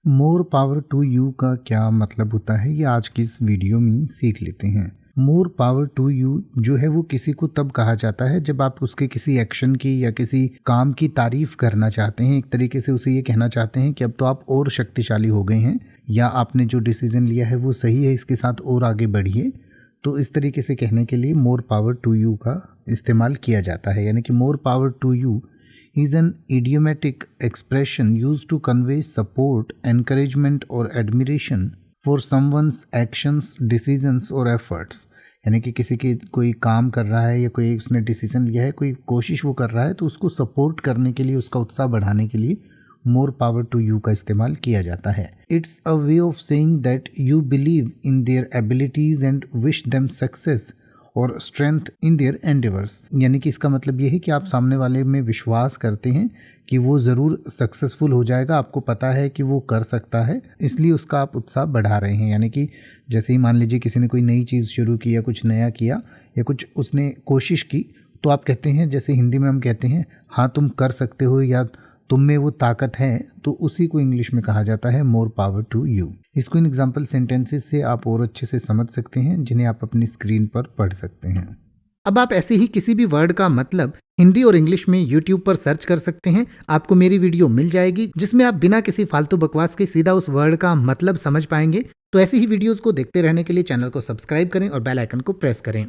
More power to you का क्या मतलब होता है, ये आज की इस वीडियो में सीख लेते हैं। मोर पावर टू यू जो है वो किसी को तब कहा जाता है जब आप उसके किसी एक्शन की या किसी काम की तारीफ करना चाहते हैं। एक तरीके से उसे ये कहना चाहते हैं कि अब तो आप और शक्तिशाली हो गए हैं, या आपने जो डिसीजन लिया है वो सही है, इसके साथ और आगे बढ़िए। तो इस तरीके से कहने के लिए मोर पावर टू यू का इस्तेमाल किया जाता है। यानी कि more power to you is an idiomatic expression used to convey support, encouragement or admiration for someone's actions, decisions or efforts। यानी कि किसी की कोई काम कर रहा है या कोई उसने डिसीजन लिया है, कोई कोशिश वो कर रहा है, तो उसको सपोर्ट करने के लिए, उसका उत्साह बढ़ाने के लिए मोर पावर टू यू का इस्तेमाल किया जाता है। It's a way of saying that you believe in their abilities and wish them success और स्ट्रेंथ इन देयर एंडेवर्स। यानी कि इसका मतलब ये है कि आप सामने वाले में विश्वास करते हैं कि वो ज़रूर सक्सेसफुल हो जाएगा, आपको पता है कि वो कर सकता है, इसलिए उसका आप उत्साह बढ़ा रहे हैं। यानी कि जैसे ही मान लीजिए किसी ने कोई नई चीज़ शुरू की या कुछ नया किया या कुछ उसने कोशिश की, तो आप कहते हैं, जैसे हिंदी में हम कहते हैं हाँ तुम कर सकते हो या तुम में वो ताकत है, तो उसी को इंग्लिश में कहा जाता है मोर पावर टू यू। इसको इन एग्जाम्पल सेंटेंसेस से आप और अच्छे से समझ सकते हैं, जिन्हें आप अपनी स्क्रीन पर पढ़ सकते हैं। अब आप ऐसे ही किसी भी वर्ड का मतलब हिंदी और इंग्लिश में YouTube पर सर्च कर सकते हैं। आपको मेरी वीडियो मिल जाएगी जिसमें आप बिना किसी फालतू बकवास के सीधा उस वर्ड का मतलब समझ पाएंगे। तो ऐसी ही वीडियोस को देखते रहने के लिए चैनल को सब्सक्राइब करें और बेल आइकन को प्रेस करें।